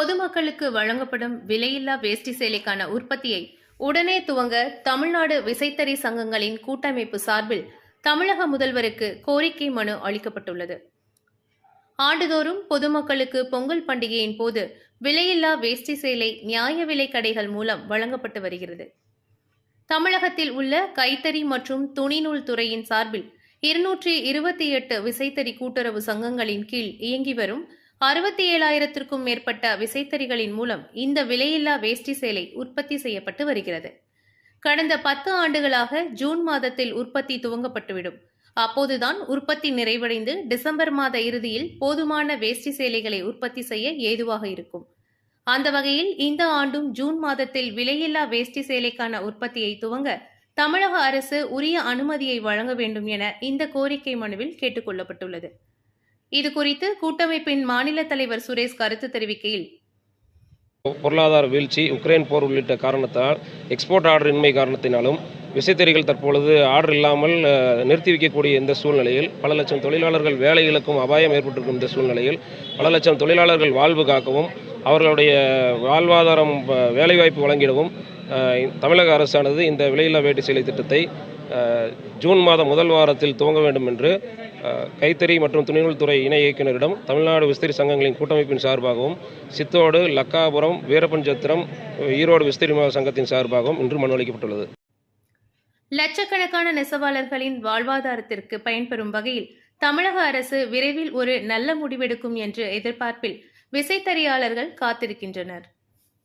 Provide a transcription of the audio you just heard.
பொதுமக்களுக்கு வழங்கப்படும் விலையில்லா வேஷ்டி சேலைக்கான உற்பத்தியை உடனே துவங்க தமிழ்நாடு விசைத்தறி சங்கங்களின் கூட்டமைப்பு சார்பில் தமிழக முதல்வருக்கு கோரிக்கை மனு அளிக்கப்பட்டுள்ளது. ஆண்டுதோறும் பொதுமக்களுக்கு பொங்கல் பண்டிகையின் போது விலையில்லா வேஷ்டி சேலை நியாய விலை கடைகள் மூலம் வழங்கப்பட்டு வருகிறது. தமிழகத்தில் உள்ள கைத்தறி மற்றும் துணிநூல் துறையின் சார்பில் 228 விசைத்தறி கூட்டுறவு சங்கங்களின் கீழ் இயங்கி வரும் 67,000க்கும் மேற்பட்ட விசைத்தறிகளின் மூலம் இந்த விலையில்லா வேஷ்டி சேலை உற்பத்தி செய்யப்பட்டு வருகிறது. கடந்த 10 ஆண்டுகளாக ஜூன் மாதத்தில் உற்பத்தி துவங்கப்பட்டுவிடும். அப்போதுதான் உற்பத்தி நிறைவடைந்து டிசம்பர் மாத இறுதியில் போதுமான வேஷ்டி சேலைகளை உற்பத்தி செய்ய ஏதுவாக இருக்கும். அந்த வகையில் இந்த ஆண்டும் ஜூன் மாதத்தில் விலையில்லா வேஷ்டி சேலைக்கான உற்பத்தியை துவங்க தமிழக அரசு உரிய அனுமதியை வழங்க வேண்டும் என இந்த கோரிக்கை மனுவில் கேட்டுக் கொள்ளப்பட்டுள்ளது. இதுகுறித்து கூட்டமைப்பின் மாநில தலைவர் சுரேஷ் கருத்து தெரிவிக்கையில், பொருளாதார வீழ்ச்சி, உக்ரைன் போர் உள்ளிட்ட காரணத்தால் எக்ஸ்போர்ட் ஆர்டர் இன்மை காரணத்தினாலும் விசைத்தறிகள் தற்பொழுது ஆர்டர் இல்லாமல் நிறுத்தி வைக்கக்கூடிய இந்த சூழ்நிலையில் பல லட்சம் தொழிலாளர்கள் வேலை இழக்கும் அபாயம் ஏற்பட்டிருக்கும் இந்த சூழ்நிலையில் பல லட்சம் தொழிலாளர்கள் வாழ்வு காக்கவும் அவர்களுடைய வாழ்வாதாரம் வேலைவாய்ப்பு வழங்கிடவும் தமிழக அரசானது இந்த விலையில்லா வேட்டி சேலை திட்டத்தை ஜூன் மாதம் முதல் வாரத்தில் துவங்க வேண்டும் என்று கைத்தறி மற்றும் துணிநூல் துறை இணை இயக்குநரிடம் தமிழ்நாடு விஸ்திரி சங்கங்களின் கூட்டமைப்பின் சார்பாகவும் சித்தோடு, லக்காபுரம், வீரப்பஞ்சத்திரம், ஈரோடு விஸ்திரி சங்கத்தின் சார்பாகவும் இன்று மனு அளிக்கப்பட்டுள்ளது. லட்சக்கணக்கான நெசவாளர்களின் வாழ்வாதாரத்திற்கு பயன்பெறும் வகையில் தமிழக அரசு விரைவில் ஒரு நல்ல முடிவெடுக்கும் என்ற எதிர்பார்ப்பில் விசைத்தறியாளர்கள் காத்திருக்கின்றனர்.